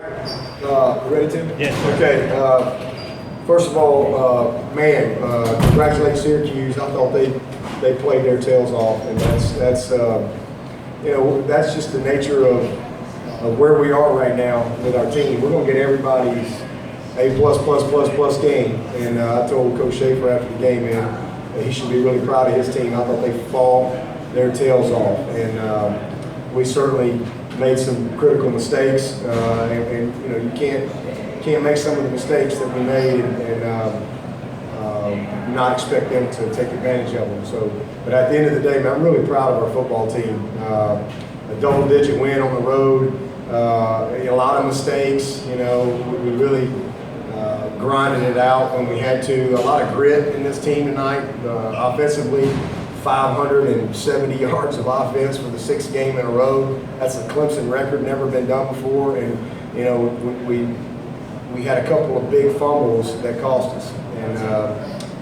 Ready, Tim? Yes. Okay. First of all, congratulations Syracuse. I thought they played their tails off, and that's that's just the nature of where we are right now with our team. We're gonna get everybody's A+++ game, and I told Coach Schaefer after the game, man, that he should be really proud of his team. I thought they fought their tails off, and we certainly made some critical mistakes, and you can't make some of the mistakes that we made and not expect them to take advantage of them. So, but at the end of the day, man, I'm really proud of our football team. A double-digit win on the road, a lot of mistakes. We really grinded it out when we had to. A lot of grit in this team tonight. Offensively, 570 yards of offense for the 6th game in a row. That's a Clemson record, never been done before. And we had a couple of big fumbles that cost us, and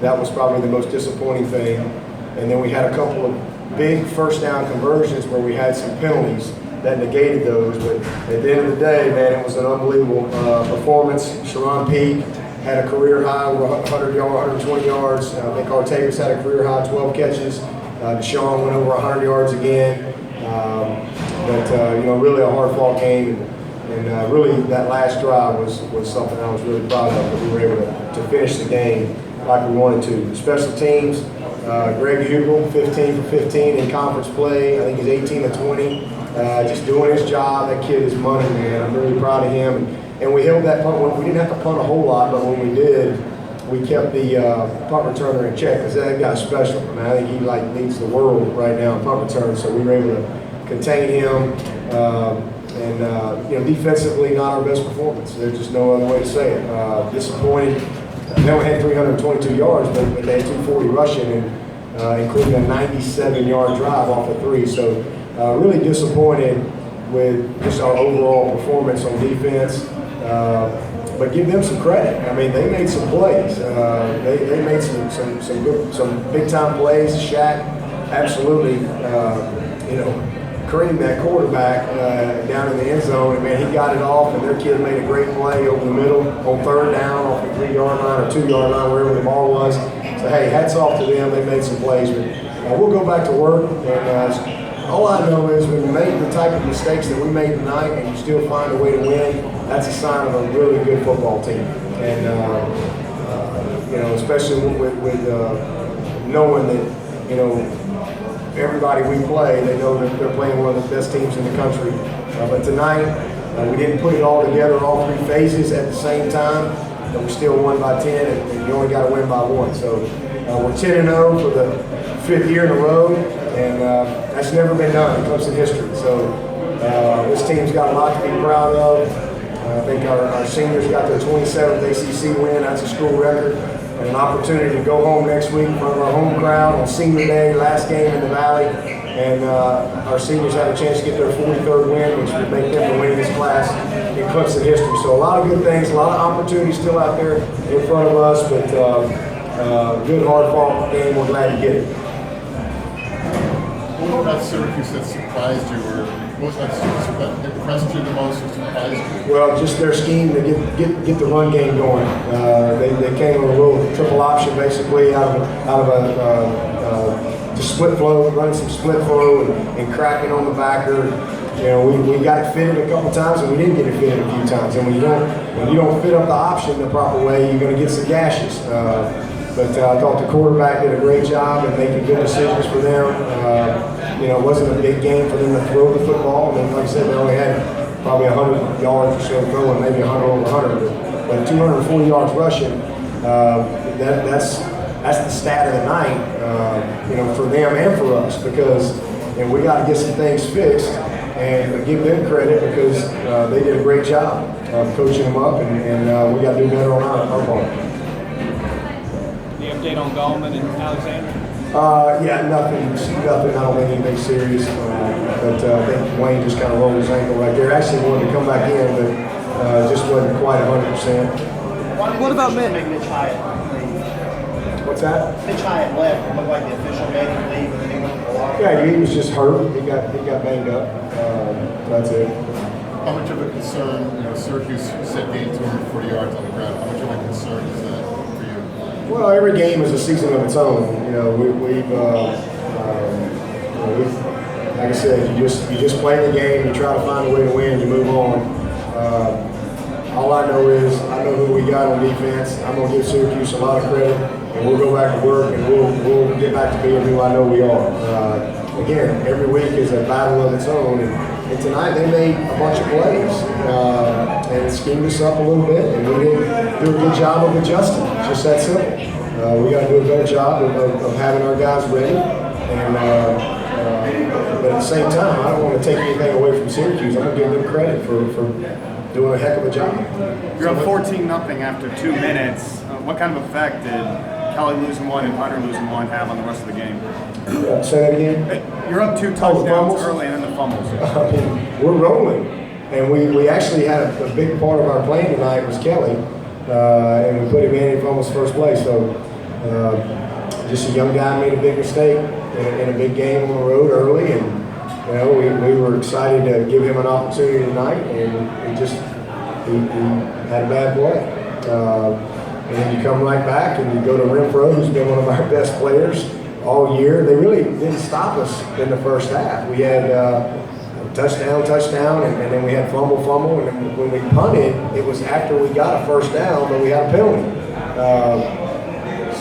that was probably the most disappointing thing. And then we had a couple of big first down conversions where we had some penalties that negated those. But at the end of the day, man, it was an unbelievable performance. Sharon Peak had a career high over 100 yards, 120 yards. I think Artavis had a career high, 12 catches. Deshaun went over 100 yards again. Really a hard-fought game. And really, that last drive was something I was really proud of, that we were able to finish the game like we wanted to. The special teams, Greg Hugel, 15 for 15 in conference play. I think he's 18 of 20. Just doing his job. That kid is money, man. I'm really proud of him. And we held that punt. We didn't have to punt a whole lot, but when we did, we kept the punt returner in check, because that guy's special. I mean, I think he leads the world right now in punt return. So we were able to contain him. Defensively, not our best performance. There's just no other way to say it. Disappointed. They only had 322 yards, but they had 240 rushing, and including a 97-yard drive off of 3. So really disappointed with just our overall performance on defense. But give them some credit. I mean, they made some plays. They made some big time plays. Shaq absolutely, creamed that quarterback down in the end zone, and man, he got it off, and their kid made a great play over the middle on 3rd down off the 3-yard line or 2-yard line, wherever the ball was. So hey, hats off to them. They made some plays, but we'll go back to work. And all I know is when you make the type of mistakes that we made tonight, and you still find a way to win, that's a sign of a really good football team. And especially with knowing that everybody we play, they know that they're playing one of the best teams in the country. But tonight, we didn't put it all together, all 3 phases at the same time, but we still won by 10, and you only got to win by 1. So we're 10-0 for the 5th year in a row, and that's never been done in Clemson history. So this team's got a lot to be proud of. I think our seniors got their 27th ACC win. That's a school record. And an opportunity to go home next week in front of our home crowd on senior day, last game in the Valley. And our seniors had a chance to get their 43rd win, which would make them the winningest class in Clemson history. So a lot of good things, a lot of opportunities still out there in front of us, but good hard-fought game. We're glad to get it. What about Syracuse that surprised you, or what that impressed you the most or surprised you? Well, just their scheme to get the run game going. They came with a little triple option, basically out of a split flow, running some split flow and cracking on the backer. We got it fitted a couple times, and we didn't get it fitted a few times. And when you don't fit up the option the proper way, you're going to get some gashes. But I thought the quarterback did a great job in making good decisions for them. It wasn't a big game for them to throw the football. I mean, like I said, they only had probably 100 yards or so throwing, maybe 100 over 100. But 240 yards rushing, that's the stat of the night, for them and for us, because we got to get some things fixed and give them credit, because they did a great job of coaching them up, and we got to do better on our part. The update on Gallman and Alexander? Nothing. I don't think anything serious. But I think Wayne just kind of rolled his ankle right there. Actually wanted to come back in, but just wasn't quite 100%. What about Mitch? What's that? Mitch Hyatt left. It looked like the official made him leave, and then he went to the locker room. Yeah, he was just hurt. He got banged up. That's it. How much of a concern, Syracuse set game 240 yards on the ground. How much of a concern is that for you? Well, every game is a season of its own. We've like I said, you just play the game, you try to find a way to win, you move on. All I know is I know who we got on defense. I'm going to give Syracuse a lot of credit, and we'll go back to work, and we'll get back to being who I know we are. Again, every week is a battle of its own, and tonight they made a bunch of plays and schemed us up a little bit, and we didn't do a good job of adjusting. It's just that simple. We got to do a better job of having our guys ready, and but at the same time, I don't want to take anything away from Syracuse. I'm going to give them credit for doing a heck of a job. You're up 14-0 after 2 minutes. What kind of effect did Kelly losing one and Hunter losing one have on the rest of the game? Say that again? You're up 2 touchdowns early and then the fumbles. We're rolling. And we actually had a big part of our plan tonight was Kelly. And we put him in from his first play. So just a young guy made a big mistake in a big game on the road early. And we were excited to give him an opportunity tonight, and he had a bad play. And then you come right back and you go to Renfro, who's been one of our best players all year. They really didn't stop us in the first half. We had touchdown, and then we had fumble, and then when we punted, it was after we got a first down, but we had a penalty.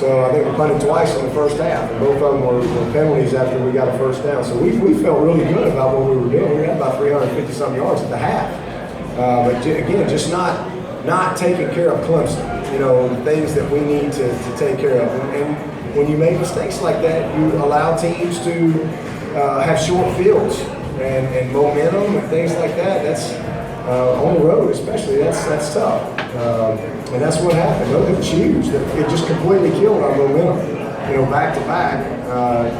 So I think we punted twice in the first half, and both of them were penalties after we got a first down. So we felt really good about what we were doing. We had about 350-some yards at the half. But again, just not taking care of Clemson, the things that we need to take care of. And when you make mistakes like that, you allow teams to have short fields and momentum and things like that. That's on the road especially, that's tough. And that's what happened. It was huge. It just completely killed our momentum. Back to back,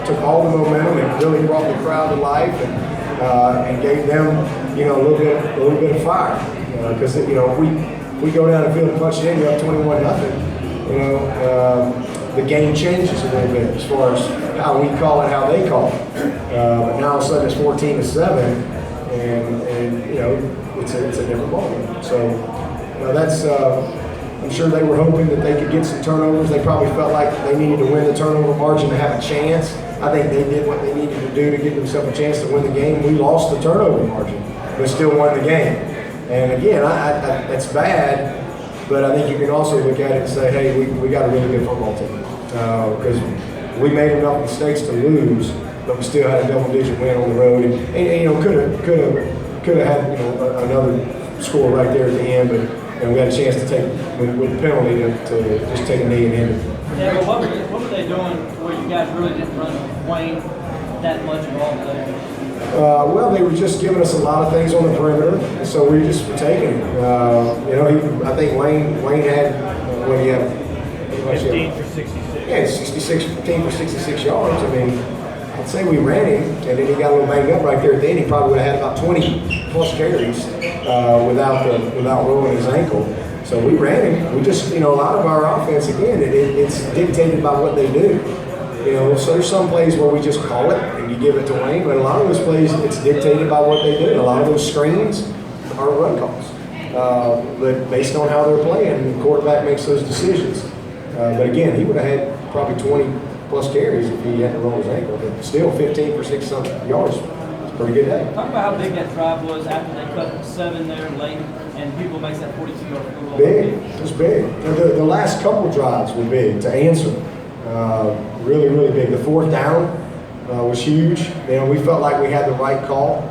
took all the momentum and really brought the crowd to life and gave them, a little bit of fire. Because if we go down the field and punch it in, you're up 21-0. The game changes a little bit as far as how we call it, how they call it. But now all of a sudden it's 14-7, and it's a different ballgame. So that's. I'm sure they were hoping that they could get some turnovers. They probably felt like they needed to win the turnover margin to have a chance. I think they did what they needed to do to give themselves a chance to win the game. We lost the turnover margin, but still won the game. And again, that's bad, but I think you can also look at it and say, hey, we got a really good football team. Because we made enough mistakes to lose, but we still had a double-digit win on the road. And could have had another score right there at the end, but we had a chance to take with the penalty to just take a knee and end it. Yeah, but what were they doing where you guys really didn't run Wayne that much at all today? Well, they were just giving us a lot of things on the perimeter, and so we just were taking him. I think Wayne had, 15 for 66. Yeah, 15 for 66 yards. I mean, I'd say we ran him, and then he got a little banged up right there at the end. He probably would have had about 20 plus carries without rolling his ankle. So we ran him. We just, a lot of our offense, again, it's dictated by what they do. So there's some plays where we just call it and you give it to Wayne, but a lot of those plays, it's dictated by what they do. A lot of those screens are run calls. But based on how they're playing, the quarterback makes those decisions. But again, he would have had probably 20 plus carries if he hadn't rolled his ankle. But still, 15 for 6-something yards. It's a pretty good day. Talk about how big that drive was after they cut 7 there late, and people makes that 42-yard field goal. Big. It was big. The last couple drives were big to answer. Really, really big. The fourth down was huge. We felt like we had the right call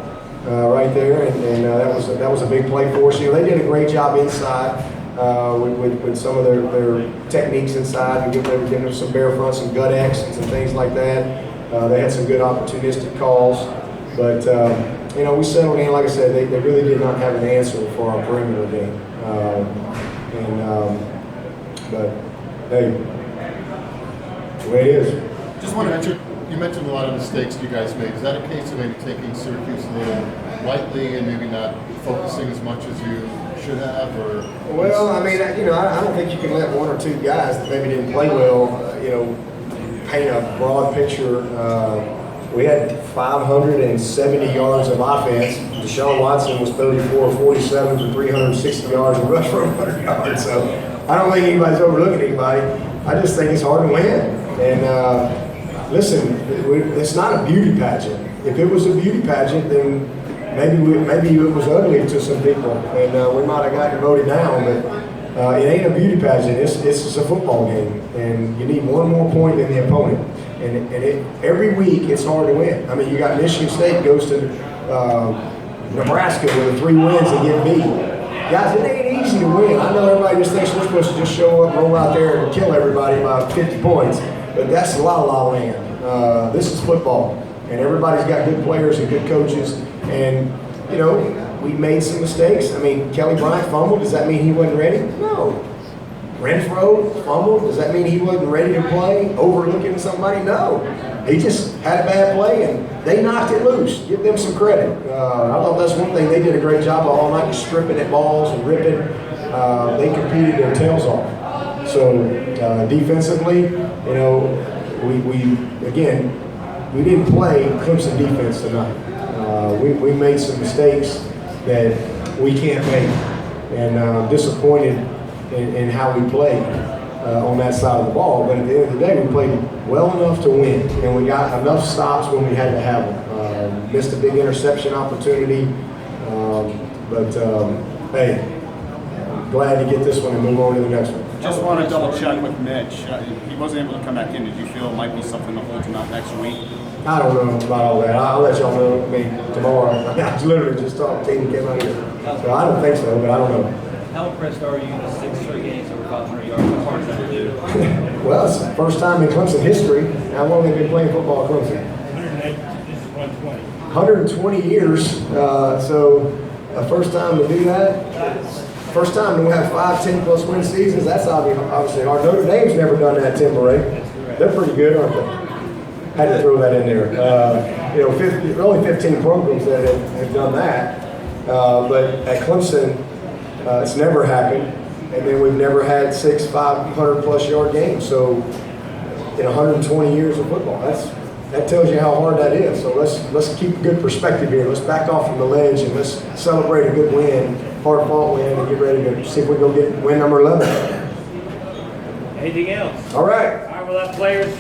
right there, and that was a big play for us. They did a great job inside with some of their techniques inside. They were giving them some bear fronts, some gut exits, and things like that. They had some good opportunistic calls, but we settled in. Like I said, they really did not have an answer for our perimeter game. But hey. The way it is. Just want to mention, you mentioned a lot of mistakes you guys made. Is that a case of maybe taking Syracuse a little lightly and maybe not focusing as much as you should have? Or well, I mean, I don't think you can let one or two guys that maybe didn't play well, paint a broad picture. We had 570 yards of offense, Deshaun Watson was 34 47 for 360 yards and rushed for 100 yards. So I don't think anybody's overlooking anybody. I just think it's hard to win. And listen, it's not a beauty pageant. If it was a beauty pageant, then maybe it was ugly to some people, and we might have gotten voted down. But it ain't a beauty pageant. It's just a football game, and you need one more point than the opponent. And every week it's hard to win. I mean, you got Michigan State goes to Nebraska with 3 wins and get beat. Guys, it ain't easy to win. I know everybody just thinks we're supposed to just show up, roll out there, and kill everybody by 50 points, but that's la land. This is football, and everybody's got good players and good coaches, and you know, we made some mistakes. I mean, Kelly Bryant fumbled. Does that mean he wasn't ready? No. Renfro fumbled. Does that mean he wasn't ready to play? Overlooking somebody? No. He just had a bad play, and they knocked it loose. Give them some credit. I thought that's one thing they did a great job of all night, just stripping at balls and ripping. They competed their tails off. So defensively, you know, we didn't play Clemson defense tonight. We made some mistakes that we can't make, and I'm disappointed in how we played on that side of the ball. But at the end of the day, we played well enough to win, and we got enough stops when we had to have them. Missed a big interception opportunity, but hey, I'm glad to get this one and move on to the next one. Just want to double check with Mitch. He wasn't able to come back in. Did you feel it might be something to hold him out next week? I don't know about all that. I'll let y'all know tomorrow. I literally just talked to him, came out here. So I don't think so, but I don't know. How impressed are you in the 6 straight games over 500 yards? How hard is that to do? Well, it's the first time in Clemson history. How long have they been playing football at Clemson? 120 years. So first time to do that. First time to have 5, 10+ win seasons. That's obviously hard. Notre Dame's never done that, Tim Bray. They're pretty good, aren't they? Had to throw that in there. You know, only 15 programs that have done that. But at Clemson, it's never happened. And then we've never had 6 500+ yard games. So in 120 years of football, that tells you how hard that is. So let's keep a good perspective here. Let's back off from the ledge and let's celebrate a good win, hard-fought win, and get ready to see if we can go get win number 11. Anything else? All right. All right, we'll have players